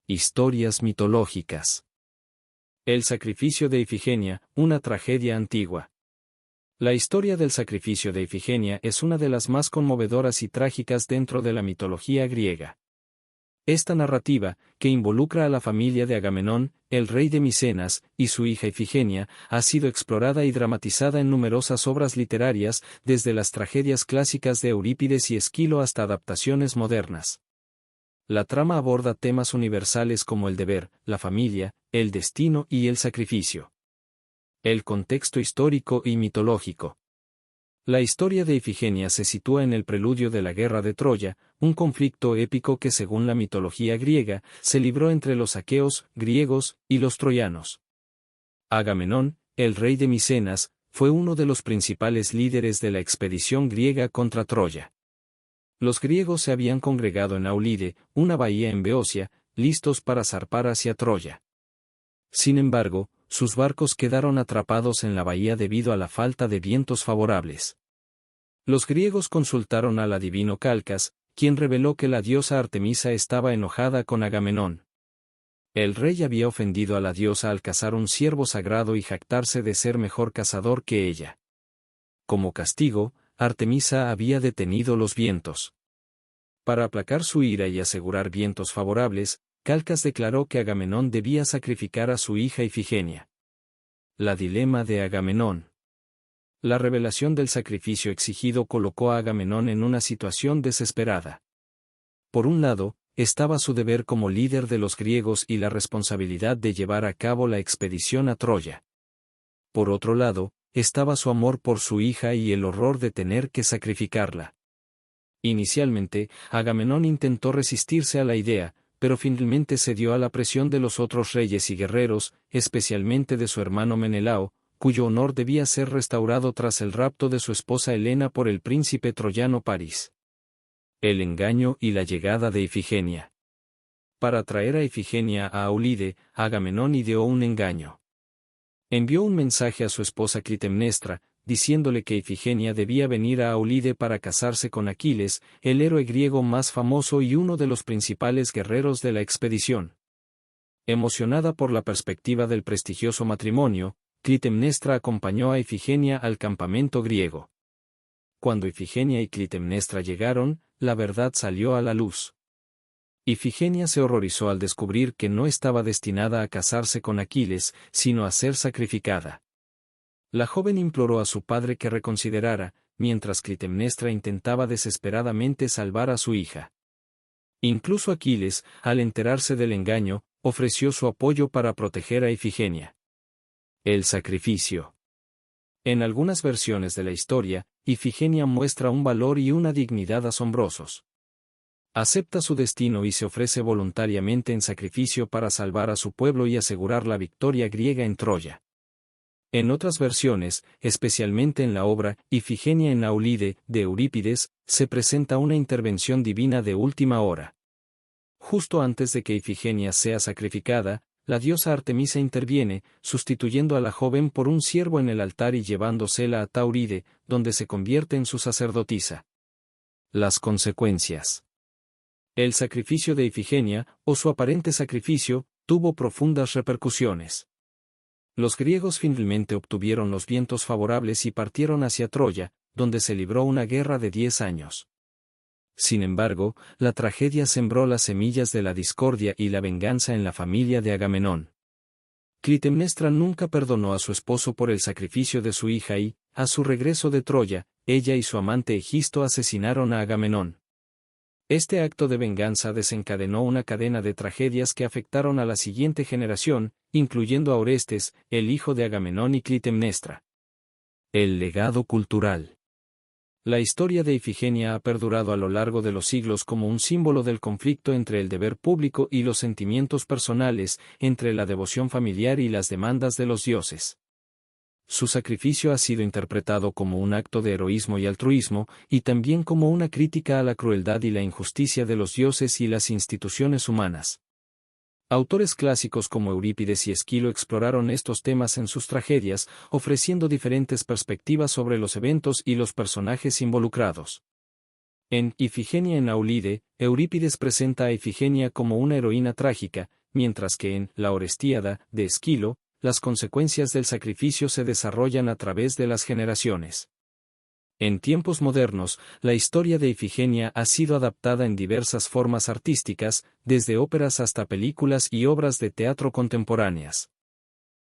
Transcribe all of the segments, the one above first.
Historias mitológicas. El sacrificio de Ifigenia, una tragedia antigua. La historia del sacrificio de Ifigenia es una de las más conmovedoras y trágicas dentro de la mitología griega. Esta narrativa, que involucra a la familia de Agamenón, el rey de Micenas, y su hija Ifigenia, ha sido explorada y dramatizada en numerosas obras literarias, desde las tragedias clásicas de Eurípides y Esquilo hasta adaptaciones modernas. La trama aborda temas universales como el deber, la familia, el destino y el sacrificio. El contexto histórico y mitológico. La historia de Ifigenia se sitúa en el preludio de la Guerra de Troya, un conflicto épico que según la mitología griega, se libró entre los aqueos, griegos, y los troyanos. Agamenón, el rey de Micenas, fue uno de los principales líderes de la expedición griega contra Troya. Los griegos se habían congregado en Aulide, una bahía en Beocia, listos para zarpar hacia Troya. Sin embargo, sus barcos quedaron atrapados en la bahía debido a la falta de vientos favorables. Los griegos consultaron al adivino Calcas, quien reveló que la diosa Artemisa estaba enojada con Agamenón. El rey había ofendido a la diosa al cazar un ciervo sagrado y jactarse de ser mejor cazador que ella. Como castigo, Artemisa había detenido los vientos. Para aplacar su ira y asegurar vientos favorables, Calcas declaró que Agamenón debía sacrificar a su hija Ifigenia. La dilema de Agamenón. La revelación del sacrificio exigido colocó a Agamenón en una situación desesperada. Por un lado, estaba su deber como líder de los griegos y la responsabilidad de llevar a cabo la expedición a Troya. Por otro lado, estaba su amor por su hija y el horror de tener que sacrificarla. Inicialmente, Agamenón intentó resistirse a la idea, pero finalmente cedió a la presión de los otros reyes y guerreros, especialmente de su hermano Menelao, cuyo honor debía ser restaurado tras el rapto de su esposa Helena por el príncipe troyano París. El engaño y la llegada de Ifigenia. Para atraer a Ifigenia a Aulide, Agamenón ideó un engaño. Envió un mensaje a su esposa Clitemnestra, diciéndole que Ifigenia debía venir a Aulide para casarse con Aquiles, el héroe griego más famoso y uno de los principales guerreros de la expedición. Emocionada por la perspectiva del prestigioso matrimonio, Clitemnestra acompañó a Ifigenia al campamento griego. Cuando Ifigenia y Clitemnestra llegaron, la verdad salió a la luz. Ifigenia se horrorizó al descubrir que no estaba destinada a casarse con Aquiles, sino a ser sacrificada. La joven imploró a su padre que reconsiderara, mientras Clitemnestra intentaba desesperadamente salvar a su hija. Incluso Aquiles, al enterarse del engaño, ofreció su apoyo para proteger a Ifigenia. El sacrificio. En algunas versiones de la historia, Ifigenia muestra un valor y una dignidad asombrosos. Acepta su destino y se ofrece voluntariamente en sacrificio para salvar a su pueblo y asegurar la victoria griega en Troya. En otras versiones, especialmente en la obra Ifigenia en Aulide, de Eurípides, se presenta una intervención divina de última hora. Justo antes de que Ifigenia sea sacrificada, la diosa Artemisa interviene, sustituyendo a la joven por un ciervo en el altar y llevándosela a Tauride, donde se convierte en su sacerdotisa. Las consecuencias. El sacrificio de Ifigenia, o su aparente sacrificio, tuvo profundas repercusiones. Los griegos finalmente obtuvieron los vientos favorables y partieron hacia Troya, donde se libró una guerra de 10 años. Sin embargo, la tragedia sembró las semillas de la discordia y la venganza en la familia de Agamenón. Clitemnestra nunca perdonó a su esposo por el sacrificio de su hija y, a su regreso de Troya, ella y su amante Egisto asesinaron a Agamenón. Este acto de venganza desencadenó una cadena de tragedias que afectaron a la siguiente generación, incluyendo a Orestes, el hijo de Agamenón y Clitemnestra. El legado cultural. La historia de Ifigenia ha perdurado a lo largo de los siglos como un símbolo del conflicto entre el deber público y los sentimientos personales, entre la devoción familiar y las demandas de los dioses. Su sacrificio ha sido interpretado como un acto de heroísmo y altruismo, y también como una crítica a la crueldad y la injusticia de los dioses y las instituciones humanas. Autores clásicos como Eurípides y Esquilo exploraron estos temas en sus tragedias, ofreciendo diferentes perspectivas sobre los eventos y los personajes involucrados. En Ifigenia en Aulide, Eurípides presenta a Ifigenia como una heroína trágica, mientras que en La Orestiada, de Esquilo, las consecuencias del sacrificio se desarrollan a través de las generaciones. En tiempos modernos, la historia de Ifigenia ha sido adaptada en diversas formas artísticas, desde óperas hasta películas y obras de teatro contemporáneas.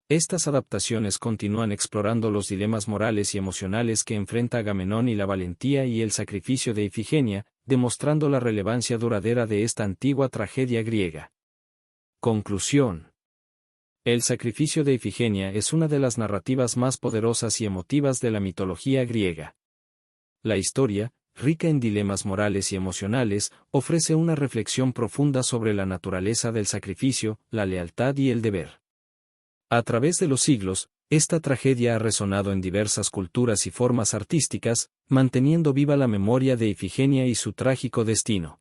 Estas adaptaciones continúan explorando los dilemas morales y emocionales que enfrenta Agamenón y la valentía y el sacrificio de Ifigenia, demostrando la relevancia duradera de esta antigua tragedia griega. Conclusión. El sacrificio de Ifigenia es una de las narrativas más poderosas y emotivas de la mitología griega. La historia, rica en dilemas morales y emocionales, ofrece una reflexión profunda sobre la naturaleza del sacrificio, la lealtad y el deber. A través de los siglos, esta tragedia ha resonado en diversas culturas y formas artísticas, manteniendo viva la memoria de Ifigenia y su trágico destino.